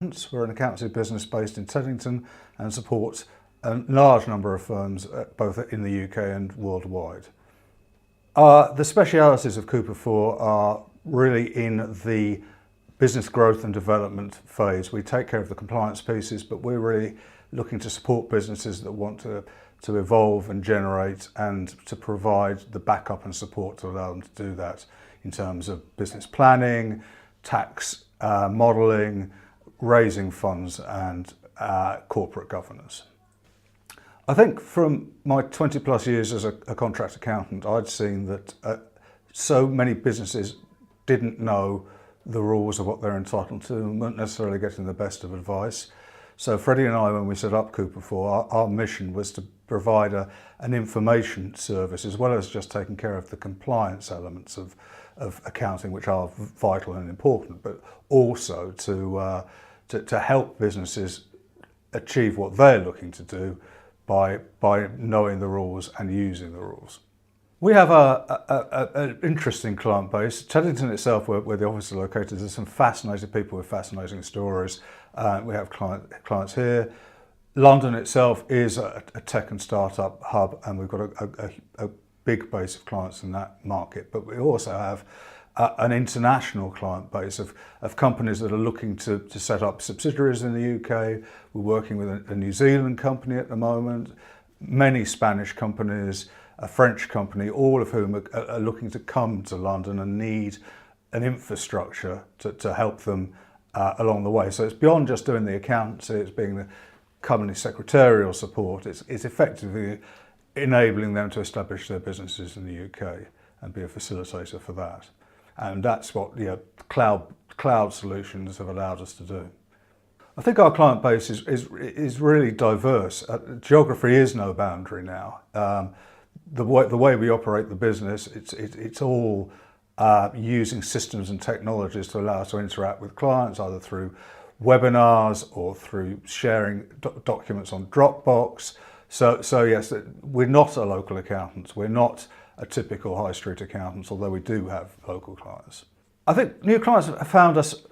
We're an accountancy business based in Teddington and support a large number of firms both in the UK and worldwide. The specialities of Cooper 4 are really in the business growth and development phase. We take care of the compliance pieces, but we're really looking to support businesses that want to evolve and generate, and to provide the backup and support to allow them to do that in terms of business planning, tax modelling, raising funds and corporate governance. I think from my 20 plus years as a contract accountant, I'd seen that so many businesses didn't know the rules of what they're entitled to and weren't necessarily getting the best of advice. So Freddie and I, when we set up Cooper 4, our mission was to provide an information service as well as just taking care of the compliance elements of accounting, which are vital and important, but also to help businesses achieve what they're looking to do by knowing the rules and using the rules. We have an interesting client base. Teddington itself, where the office is located, there's some fascinating people with fascinating stories. We have clients here. London itself is a tech and startup hub, and we've got a big base of clients in that market. But we also have an international client base of companies that are looking to set up subsidiaries in the UK. We're working with a New Zealand company at the moment, many Spanish companies, a French company, all of whom are looking to come to London and need an infrastructure to help them along the way. So it's beyond just doing the accountancy, it's being the company secretarial support, it's effectively enabling them to establish their businesses in the UK and be a facilitator for that. And that's what cloud solutions have allowed us to do. I think our client base is really diverse. Geography is no boundary now. The way we operate the business, it's all using systems and technologies to allow us to interact with clients, either through webinars or through sharing documents on Dropbox. So yes, we're not a local accountants. We're not a typical high street accountants, although we do have local clients. I think new clients have found us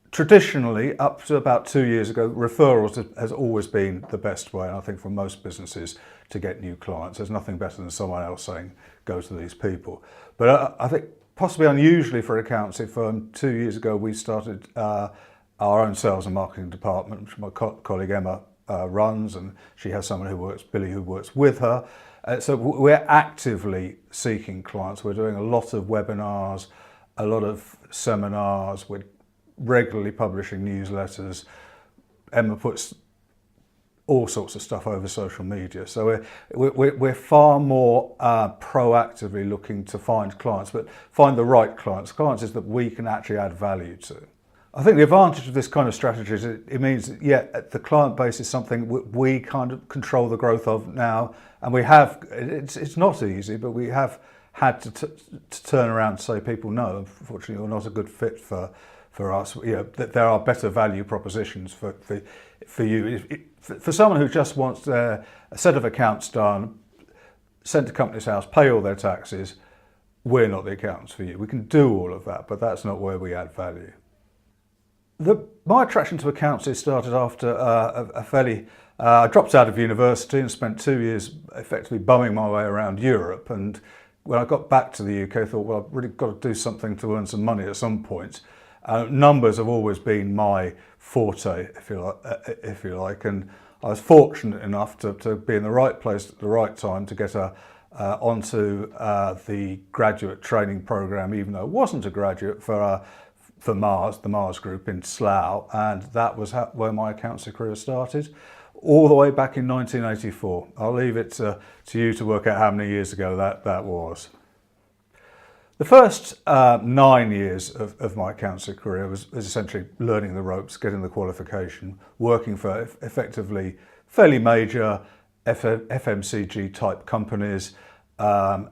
traditionally, up to about 2 years ago, referrals has always been the best way, and I think for most businesses, to get new clients. There's nothing better than someone else saying, go to these people. But I think possibly unusually for an accountancy firm, 2 years ago we started our own sales and marketing department, which my colleague Emma runs, and she has someone Billy, who works with her. So we're actively seeking clients. We're doing a lot of webinars, a lot of seminars. We're regularly publishing newsletters. Emma puts all sorts of stuff over social media. So we're far more proactively looking to find clients, but find the right clients is that we can actually add value to. I think the advantage of this kind of strategy is it means that, yeah, the client base is something we kind of control the growth of now, and we have, it's not easy, but we have had to turn around and say, people, no, unfortunately you're not a good fit for us. You know, that there are better value propositions for you. For someone who just wants a set of accounts done, sent to company's house, pay all their taxes, we're not the accountants for you. We can do all of that, but that's not where we add value. My attraction to accountancy started after I dropped out of university and spent 2 years effectively bumming my way around Europe. And when I got back to the UK, I thought, well, I've really got to do something to earn some money at some point. Numbers have always been my forte, if you like, and I was fortunate enough to be in the right place at the right time to get onto the graduate training programme, even though I wasn't a graduate, for Mars, the Mars Group in Slough, and that was where my accountancy career started, all the way back in 1984. I'll leave it to you to work out how many years ago that was. The first 9 years of my accountancy career was essentially learning the ropes, getting the qualification, working for effectively fairly major FMCG type companies, and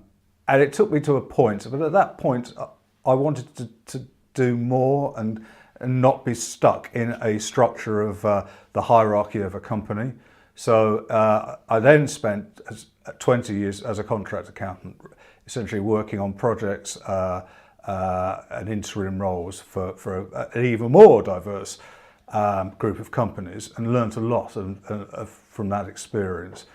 it took me to a point, but at that point I wanted to do more and not be stuck in a structure of the hierarchy of a company. So I then spent 20 years as a contract accountant, essentially working on projects and interim roles for an even more diverse group of companies and learnt a lot from that experience.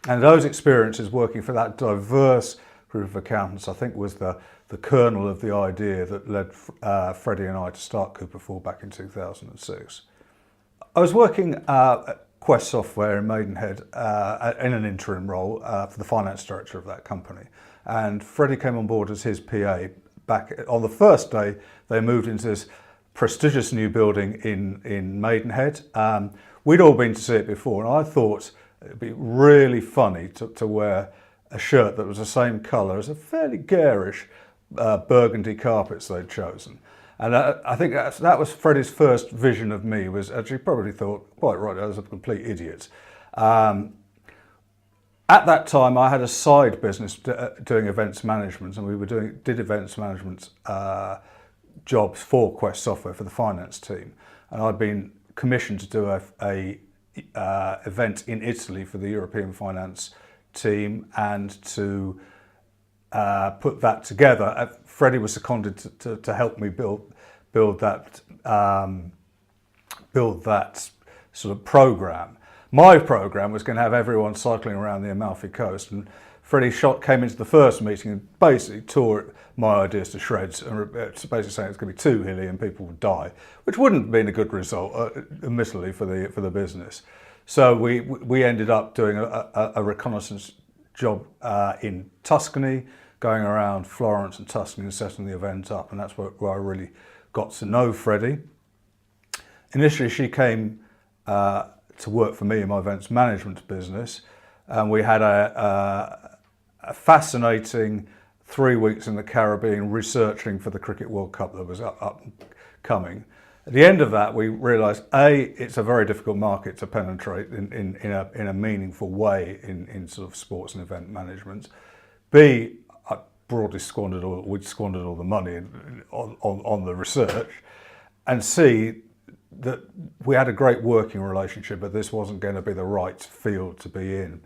And those experiences working for that diverse group of accountants, I think, was the kernel of the idea that led Freddie and I to start Cooper4 back in 2006. I was working at Quest Software in Maidenhead in an interim role for the finance director of that company. And Freddie came on board as his PA. Back on the first day, they moved into this prestigious new building in Maidenhead. We'd all been to see it before, and I thought it'd be really funny to wear a shirt that was the same colour as a fairly garish burgundy carpets they'd chosen. And I think that was Freddie's first vision of me, was actually probably thought, quite right, I was a complete idiot. At that time, I had a side business doing events management, and we did events management jobs for Quest Software for the finance team. And I'd been commissioned to do a event in Italy for the European finance team, and to put that together. Freddie was seconded to help me build that sort of program. My program was going to have everyone cycling around the Amalfi Coast, and Freddie came into the first meeting and basically tore my ideas to shreds, and basically saying it's going to be too hilly and people would die, which wouldn't have been a good result, admittedly, for the business. So we ended up doing a reconnaissance job in Tuscany, going around Florence and Tuscany and setting the event up, and that's where I really got to know Freddie. Initially, she came to work for me in my events management business, and we had a fascinating 3 weeks in the Caribbean researching for the Cricket World Cup that was up and coming. At the end of that, we realised, A, it's a very difficult market to penetrate in a meaningful way in sort of sports and event management. B, we'd squandered all the money on the research. And C, that we had a great working relationship, but this wasn't going to be the right field to be in.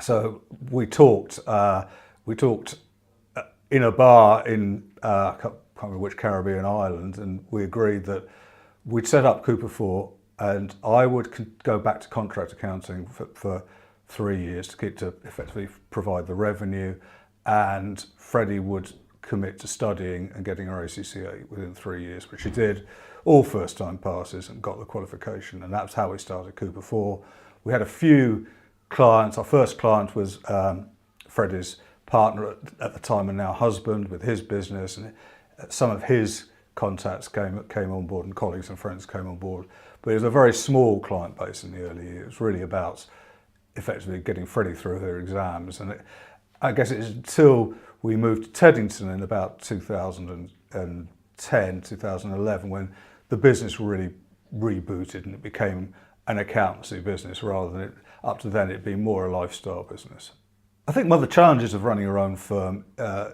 So we talked in a bar in, I can't remember which Caribbean island, and we agreed that we'd set up Cooper4, and I would go back to contract accounting for 3 years to effectively provide the revenue, and Freddie would commit to studying and getting her ACCA within 3 years, which she did, all first-time passes, and got the qualification, and that's how we started Cooper4. We had a few clients. Our first client was Freddie's partner at the time and now husband with his business, and some of his contacts came on board, and colleagues and friends came on board. But it was a very small client base in the early years. It was really about effectively getting Freddie through her exams, and I guess it's until we moved to Teddington in about 2010, 2011, when the business really rebooted and it became an accountancy business rather than up to then it being more a lifestyle business. I think one of the challenges of running your own firm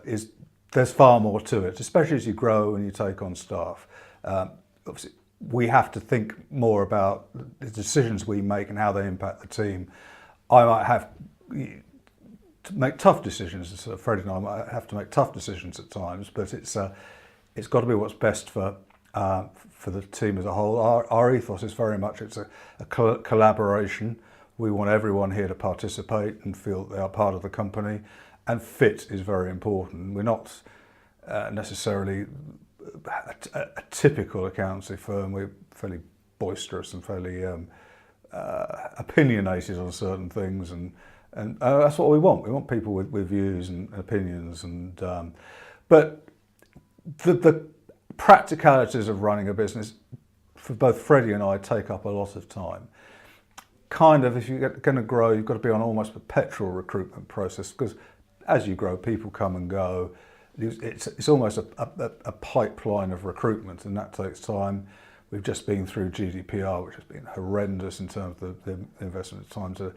is there's far more to it, especially as you grow and you take on staff. Obviously, we have to think more about the decisions we make and how they impact the team. I might have to make tough decisions. So Freddie and I might have to make tough decisions at times, but it's got to be what's best for the team as a whole. Our ethos is very much it's a collaboration. We want everyone here to participate and feel they are part of the company, and fit is very important. We're not necessarily a typical accountancy firm. We're fairly boisterous and fairly opinionated on certain things, and that's what we want. We want people with views and opinions, and but the practicalities of running a business for both Freddie and I take up a lot of time. Kind of, if you're going to grow, you've got to be on almost a perpetual recruitment process, because as you grow, people come and go. It's almost a pipeline of recruitment, and that takes time. We've just been through GDPR, which has been horrendous in terms of the investment time to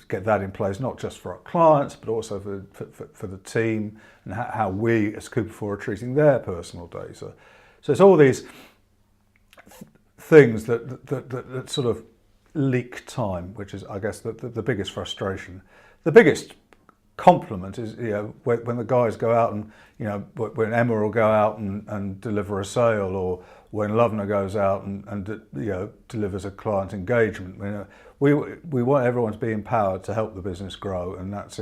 get that in place, not just for our clients, but also for the team, and how we as Cooper4 are treating their personal data. So it's all these things that sort of leak time, which is, I guess, the biggest frustration. The biggest compliment is, when the guys go out and, when Emma will go out and deliver a sale, or when Lovner goes out and delivers a client engagement. We want everyone to be empowered to help the business grow, and that's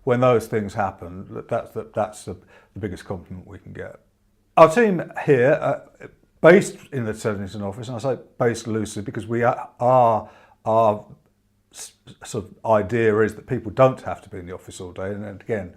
when those things happen, that's the biggest compliment we can get. Our team here, based in the Teddington office, and I say based loosely because our sort of idea is that people don't have to be in the office all day, and again,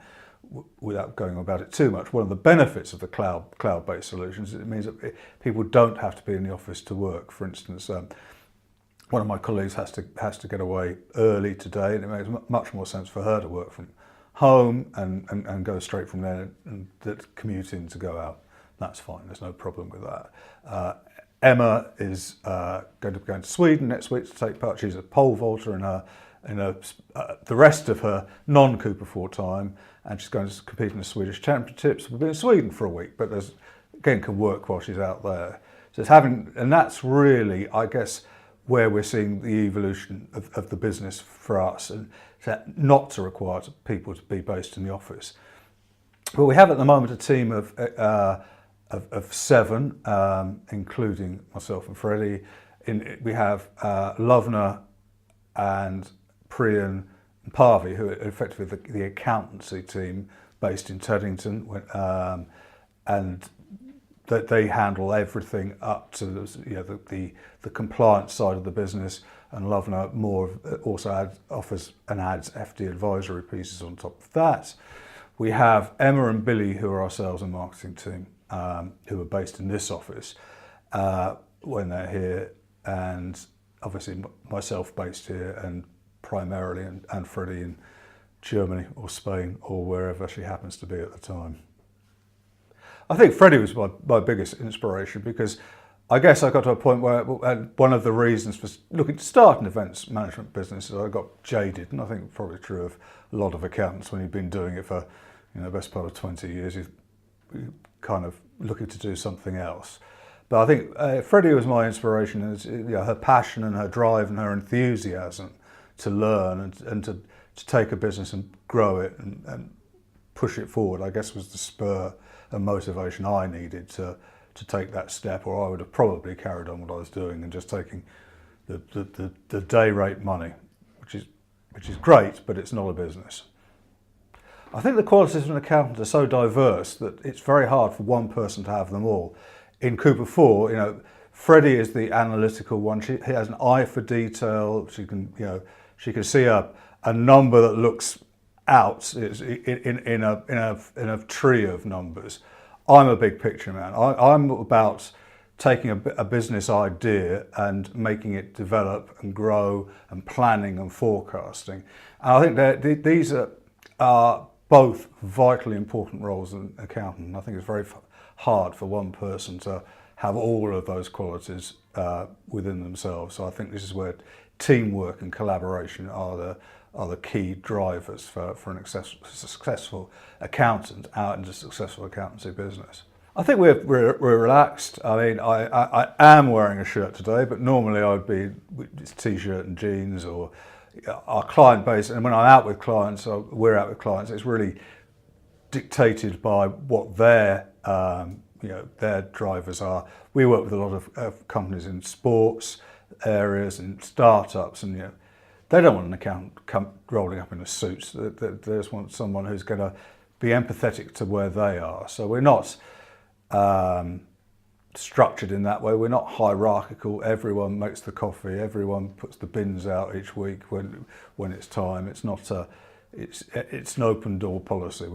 without going on about it too much, one of the benefits of the cloud-based solutions is it means that people don't have to be in the office to work. For instance, one of my colleagues has to get away early today, and it makes much more sense for her to work from home and go straight from there and commute in to go out. That's fine. There's no problem with that. Emma is going to be going to Sweden next week to take part. She's a pole vaulter in the rest of her non-Cooper 4 time, and she's going to compete in the Swedish Championships. We'll be in Sweden for a week, but can work while she's out there. So and that's really, I guess, where we're seeing the evolution of the business for us, and not to require people to be based in the office. But we have at the moment a team of 7, including myself and Freddie. We have Lovner and Priyan and Parvi, who are effectively the accountancy team based in Teddington, and that they handle everything up to the compliance side of the business, and Lovner also offers and adds FD advisory pieces on top of that. We have Emma and Billy, who are our sales and marketing team, who are based in this office when they're here, and obviously myself based here and primarily, and Freddie in Germany or Spain or wherever she happens to be at the time. I think Freddie was my biggest inspiration, because I guess I got to a point where one of the reasons for looking to start an events management business is I got jaded, and I think probably true of a lot of accountants when you've been doing it for the best part of 20 years, you're kind of looking to do something else. But I think Freddie was my inspiration, and her passion and her drive and her enthusiasm to learn and to take a business and grow it and push it forward, I guess, was the spur and motivation I needed to take that step, or I would have probably carried on what I was doing and just taking the day rate money, which is great, but it's not a business. I think the qualities of an accountant are so diverse that it's very hard for one person to have them all. In Cooper 4, Freddie is the analytical one. He has an eye for detail. She can see a number that looks out in a tree of numbers. I'm a big picture man. I'm about taking a business idea and making it develop and grow, and planning and forecasting. And I think that these are both vitally important roles in an accountant. I think it's very hard for one person to have all of those qualities within themselves. So I think this is where teamwork and collaboration are the key drivers for an successful accountant out into a successful accountancy business. I think we're relaxed. I mean, I am wearing a shirt today, but normally I would be t-shirt and jeans, or our client base. And when I'm out with clients, we're out with clients, it's really dictated by what their drivers are. We work with a lot of companies in sports areas and startups, and they don't want an accountant rolling up in a suit. They just want someone who's going to be empathetic to where they are. So we're not structured in that way. We're not hierarchical. Everyone makes the coffee. Everyone puts the bins out each week when it's time. It's not it's an open door policy.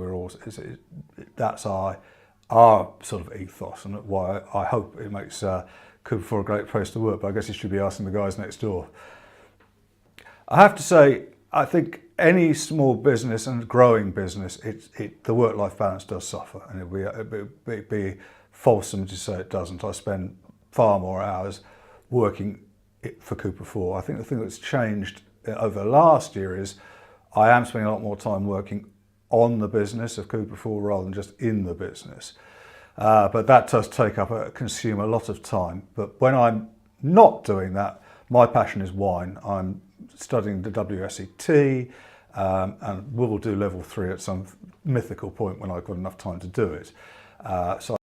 That's our sort of ethos, and why I hope it makes Cooper 4 a great place to work. But I guess you should be asking the guys next door. I have to say, I think any small business and growing business, the work-life balance does suffer, and it'd be falsome to say it doesn't. I spend far more hours working for Cooper 4. I think the thing that's changed over the last year is I am spending a lot more time working on the business of Cooper 4 rather than just in the business. But that does consume a lot of time. But when I'm not doing that, my passion is wine. I'm studying the WSET and will do level 3 at some mythical point when I've got enough time to do it. So